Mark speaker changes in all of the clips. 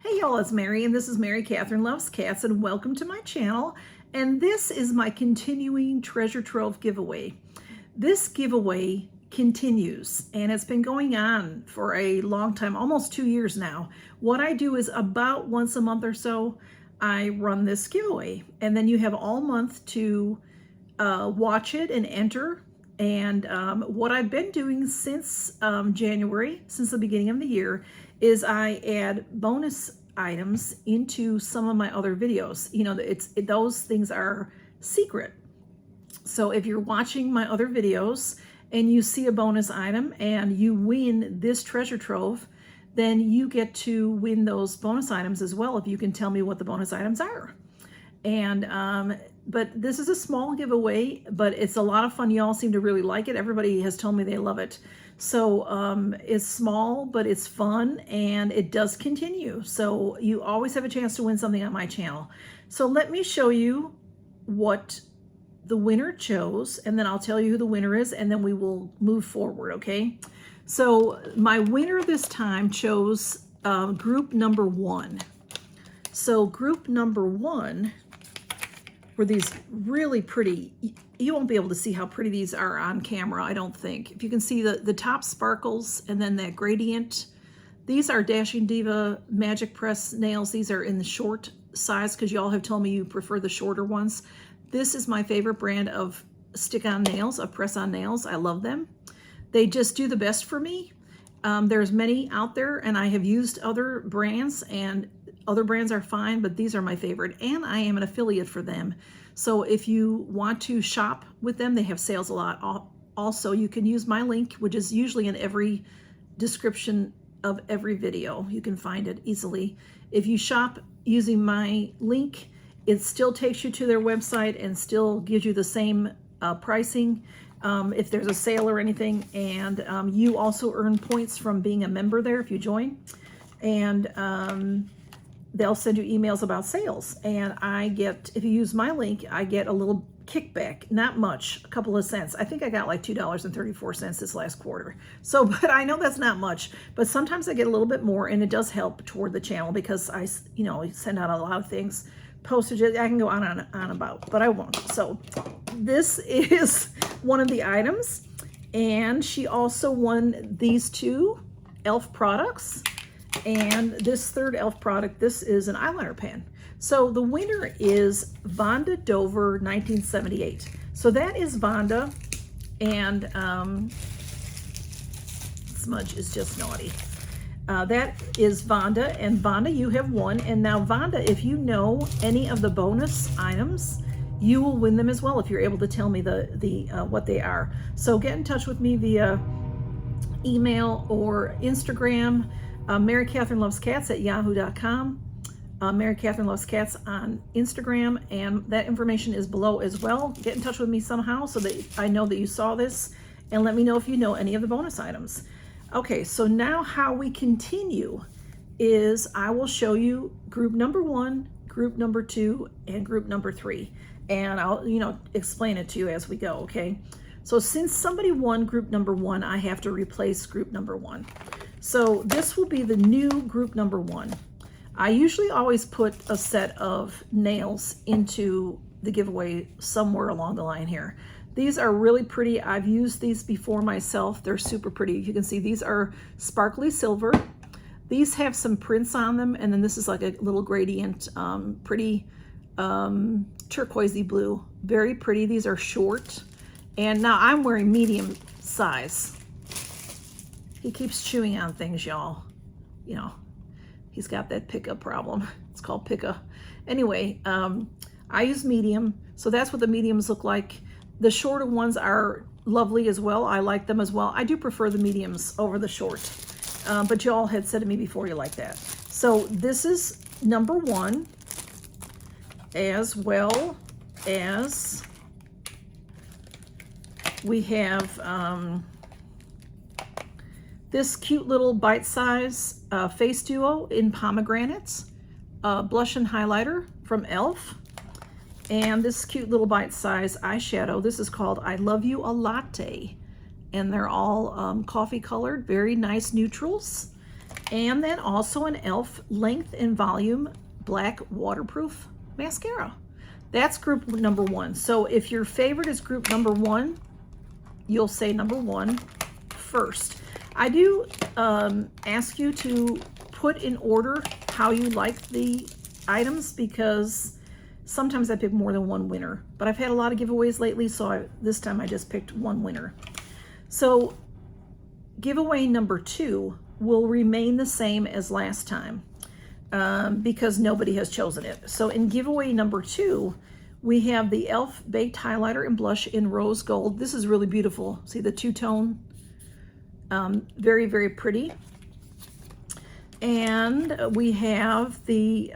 Speaker 1: Hey y'all, it's Mary, and this is Mary Catherine Loves Cats, and welcome to my channel. And this is my continuing treasure trove giveaway. This giveaway continues, and it's been going on for a long time, almost 2 years now. What I do is about once a month or so, I run this giveaway, and then you have all month to watch it and enter. And what I've been doing since January, since the beginning of the year, is I add bonus items into some of my other videos. You know, those things are secret. So if you're watching my other videos and you see a bonus item and you win this treasure trove, then you get to win those bonus items as well if you can tell me what the bonus items are. And but this is a small giveaway, but it's a lot of fun. Y'all seem to really like it. Everybody has told me they love it. So it's small, but it's fun, and it does continue. So you always have a chance to win something on my channel. So let me show you what the winner chose, and then I'll tell you who the winner is, and then we will move forward, okay? So my winner this time chose group number 1. So group number 1 were these really pretty. You won't be able to see how pretty these are on camera, I don't think. If you can see the top sparkles and then that gradient. These are Dashing Diva Magic Press nails. These are in the short size because y'all have told me you prefer the shorter ones. This is my favorite brand of stick-on nails, of press-on nails. I love them. They just do the best for me. There's many out there, and I have used other brands, and other brands are fine, but these are my favorite, and I am an affiliate for them. So if you want to shop with them, they have sales a lot. Also, you can use my link, which is usually in every description of every video. You can find it easily. If you shop using my link, it still takes you to their website and still gives you the same pricing if there's a sale or anything. And you also earn points from being a member there if you join. And they'll send you emails about sales, and I get, if you use my link, I get a little kickback, not much, a couple of cents. I think I got like $2.34 this last quarter. So, but I know that's not much, but sometimes I get a little bit more, and it does help toward the channel because I, you know, send out a lot of things, postage. I can go on about, but I won't. So this is one of the items, and she also won these 2 e.l.f. products. And this third e.l.f. product, this is an eyeliner pen. So the winner is Vonda Dover 1978. So that is Vonda, and smudge is just naughty. That is Vonda, and Vonda, you have won. And now Vonda, if you know any of the bonus items, you will win them as well if you're able to tell me what they are. So get in touch with me via email or Instagram. Mary Catherine Loves Cats at yahoo.com. Mary Catherine Loves Cats on Instagram, and that information is below as well. Get in touch with me somehow so that I know that you saw this, and let me know if you know any of the bonus items. Okay, so now how we continue is I will show you group number 1, group number 2, and group number 3, and I'll, you know, explain it to you as we go, okay? So since somebody won group number 1, I have to replace group number 1. So this will be the new group number 1. I usually always put a set of nails into the giveaway somewhere along the line here. These are really pretty. I've used these before myself. They're super pretty. You can see these are sparkly silver. These have some prints on them, and then this is like a little gradient, pretty turquoisey blue. Very pretty. These are short. And now I'm wearing medium size. He keeps chewing on things, y'all. You know, he's got that pickup problem. It's called pickup. Anyway, I use medium, so that's what the mediums look like. The shorter ones are lovely as well. I like them as well. I do prefer the mediums over the short, but y'all had said to me before you like that. So this is number 1, as well as we have this cute little bite-size face duo in pomegranates, blush and highlighter from e.l.f. And this cute little bite-size eyeshadow. This is called I Love You a Latte. And they're all coffee colored, very nice neutrals. And then also an e.l.f. Length and Volume Black Waterproof Mascara. That's group number 1. So if your favorite is group number 1, you'll say number 1 first. I do ask you to put in order how you like the items, because sometimes I pick more than one winner. But I've had a lot of giveaways lately, so this time I just picked one winner. So giveaway number 2 will remain the same as last time because nobody has chosen it. So in giveaway number 2, we have the e.l.f. Baked Highlighter and Blush in Rose Gold. This is really beautiful. See the two-tone? Very, very pretty. And we have the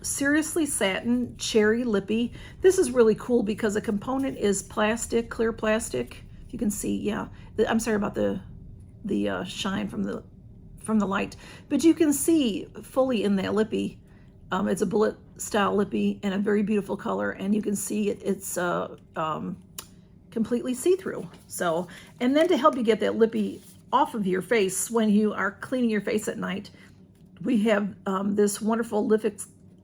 Speaker 1: Seriously Satin Cherry Lippy. This is really cool because the component is plastic, clear plastic. You can see, yeah. I'm sorry about the shine from the light, but you can see fully in that lippy. It's a bullet style lippy and a very beautiful color, and you can see it's completely see-through. So, and then to help you get that lippy off of your face when you are cleaning your face at night, we have this wonderful lip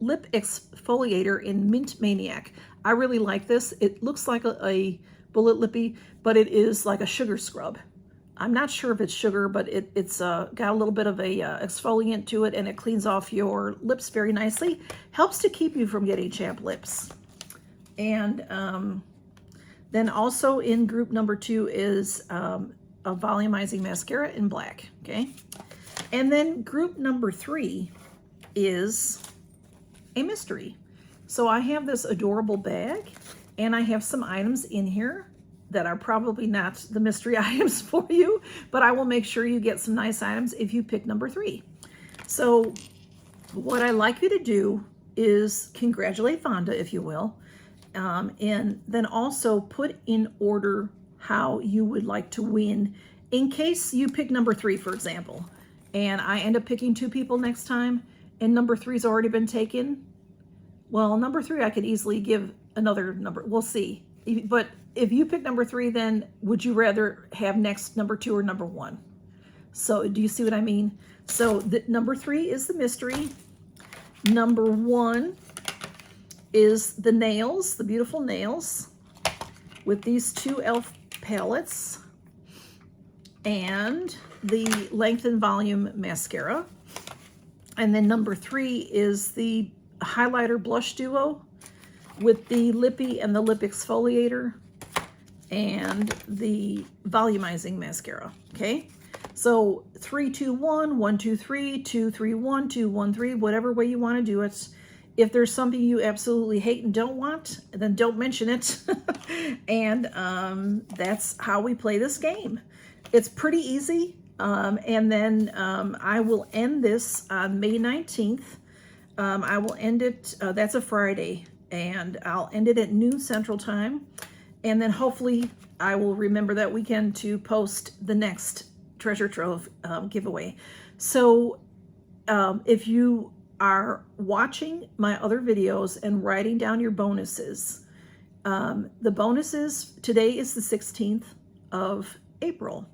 Speaker 1: exfoliator in Mint Maniac. I really like this. It looks like a bullet lippy, but it is like a sugar scrub. I'm not sure if it's sugar, but it's got a little bit of a exfoliant to it, and it cleans off your lips very nicely. Helps to keep you from getting chapped lips. And then also in group number 2 is a volumizing mascara in black, okay? And then group number 3 is a mystery. So I have this adorable bag, and I have some items in here that are probably not the mystery items for you, but I will make sure you get some nice items if you pick number 3. So what I'd like you to do is congratulate Vonda, if you will, and then also put in order how you would like to win in case you pick number 3, for example, and I end up picking 2 people next time, and number 3's already been taken. Well, number 3, I could easily give another number. We'll see. But if you pick number 3, then would you rather have next number 2 or number 1? So do you see what I mean? So the number 3 is the mystery. Number 1 is the nails, the beautiful nails with these 2 e.l.f. palettes and the Length and Volume mascara. And then number 3 is the highlighter blush duo with the lippy and the lip exfoliator and the volumizing mascara, okay? So 3, 2, 1, 1, 2, 3, 2, 3, 1, 2, 1, 3, whatever way you want to do it. If there's something you absolutely hate and don't want, then don't mention it. And that's how we play this game. It's pretty easy. And then I will end this on May 19th. I will end it, that's a Friday, and I'll end it at noon Central Time. And then hopefully I will remember that weekend to post the next Treasure Trove giveaway. So if you are watching my other videos and writing down your bonuses, the bonuses, today is the 16th of April.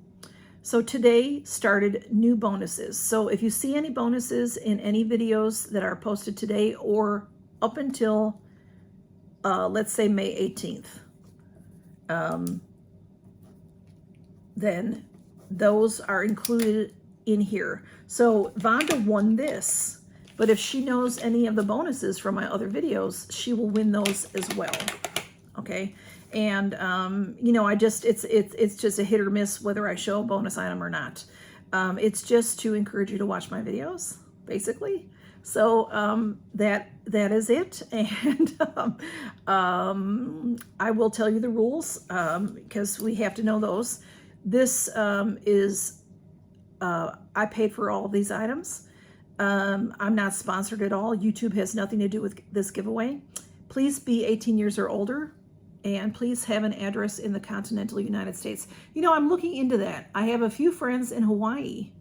Speaker 1: So today started new bonuses. So if you see any bonuses in any videos that are posted today or up until, let's say May 18th, then those are included in here. So Vonda won this, but if she knows any of the bonuses from my other videos, she will win those as well, okay? And, you know, it's just a hit or miss whether I show a bonus item or not. It's just to encourage you to watch my videos, basically. So that is it. And I will tell you the rules because we have to know those. This is, I paid for all of these items. I'm not sponsored at all. YouTube has nothing to do with this giveaway. Please be 18 years or older. And please have an address in the continental United States. You know, I'm looking into that. I have a few friends in Hawaii,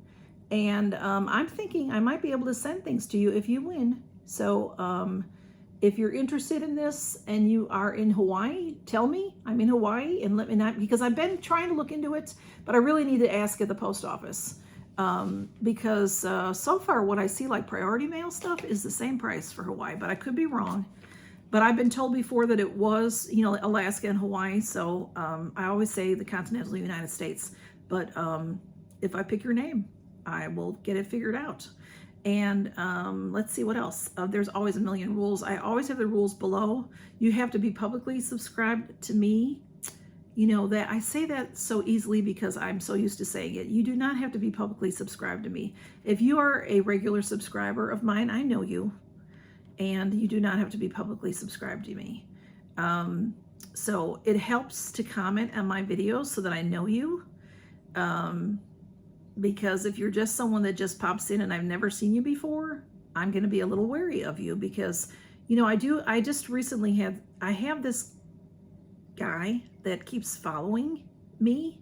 Speaker 1: and I'm thinking I might be able to send things to you if you win. So if you're interested in this and you are in Hawaii, tell me I'm in Hawaii and let me know, because I've been trying to look into it, but I really need to ask at the post office. because so far what I see like priority mail stuff is the same price for Hawaii, but I could be wrong. But I've been told before that it was, you know, Alaska and Hawaii. So I always say the continental United States. But if I pick your name, I will get it figured out. And let's see what else. There's always a million rules. I always have the rules below. You have to be publicly subscribed to me. You know that I say that so easily because I'm so used to saying it. You do not have to be publicly subscribed to me. If you are a regular subscriber of mine, I know you. And you do not have to be publicly subscribed to me. So it helps to comment on my videos so that I know you. Because if you're just someone that just pops in and I've never seen you before, I'm going to be a little wary of you because, you know, I just recently have this guy that keeps following me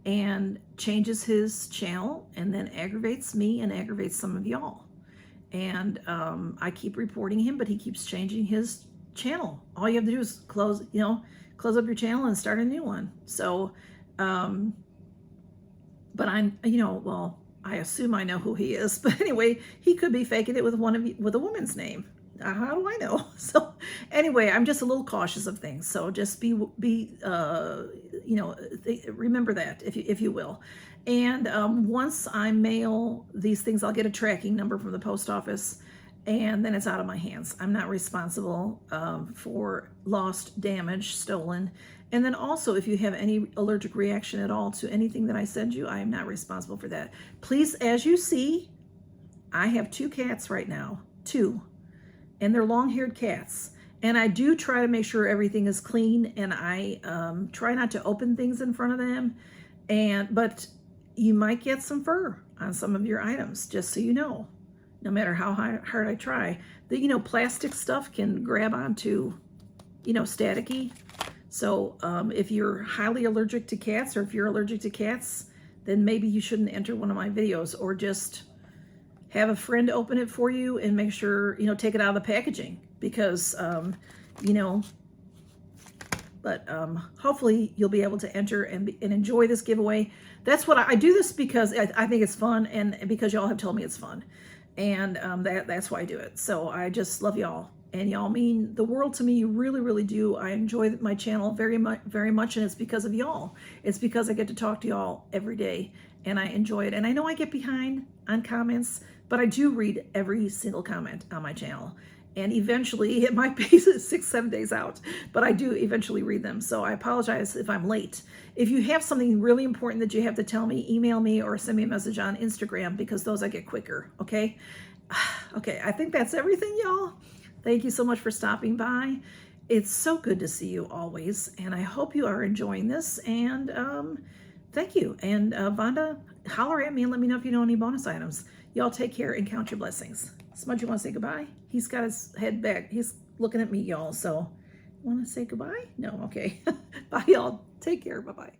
Speaker 1: and changes his channel and then aggravates me and aggravates some of y'all. And I keep reporting him, but he keeps changing his channel. All you have to do is close up your channel and start a new one. So, but well, I assume I know who he is. But anyway, he could be faking it with with a woman's name. How do I know? So anyway, I'm just a little cautious of things. So just remember that if you will. And once I mail these things, I'll get a tracking number from the post office, and then it's out of my hands. I'm not responsible for lost, damaged, stolen. And then also, if you have any allergic reaction at all to anything that I send you, I am not responsible for that. Please, as you see, I have 2 cats right now, 2. And they're long-haired cats. And I do try to make sure everything is clean, and I try not to open things in front of them. But you might get some fur on some of your items, just so you know. No matter how hard I try. Plastic stuff can grab onto, staticky. So if you're highly allergic to cats, or if you're allergic to cats, then maybe you shouldn't enter one of my videos, or just have a friend open it for you and make sure, take it out of the packaging because, but hopefully you'll be able to enter and enjoy this giveaway. That's what I do this because I think it's fun, and because y'all have told me it's fun. And that's why I do it. So I just love y'all, and y'all mean the world to me. You really, really do. I enjoy my channel very much, and it's because of y'all. It's because I get to talk to y'all every day, and I enjoy it. And I know I get behind on comments, but I do read every single comment on my channel. And eventually, it might be 6-7 days out, but I do eventually read them. So I apologize if I'm late. If you have something really important that you have to tell me, email me or send me a message on Instagram, because those I get quicker, okay? Okay, I think that's everything, y'all. Thank you so much for stopping by. It's so good to see you always, and I hope you are enjoying this, and thank you. And Vonda, holler at me and let me know if you know any bonus items. Y'all take care and count your blessings. Smudge, you want to say goodbye? He's got his head back. He's looking at me, y'all. So, want to say goodbye? No? Okay. Bye, y'all. Take care. Bye-bye.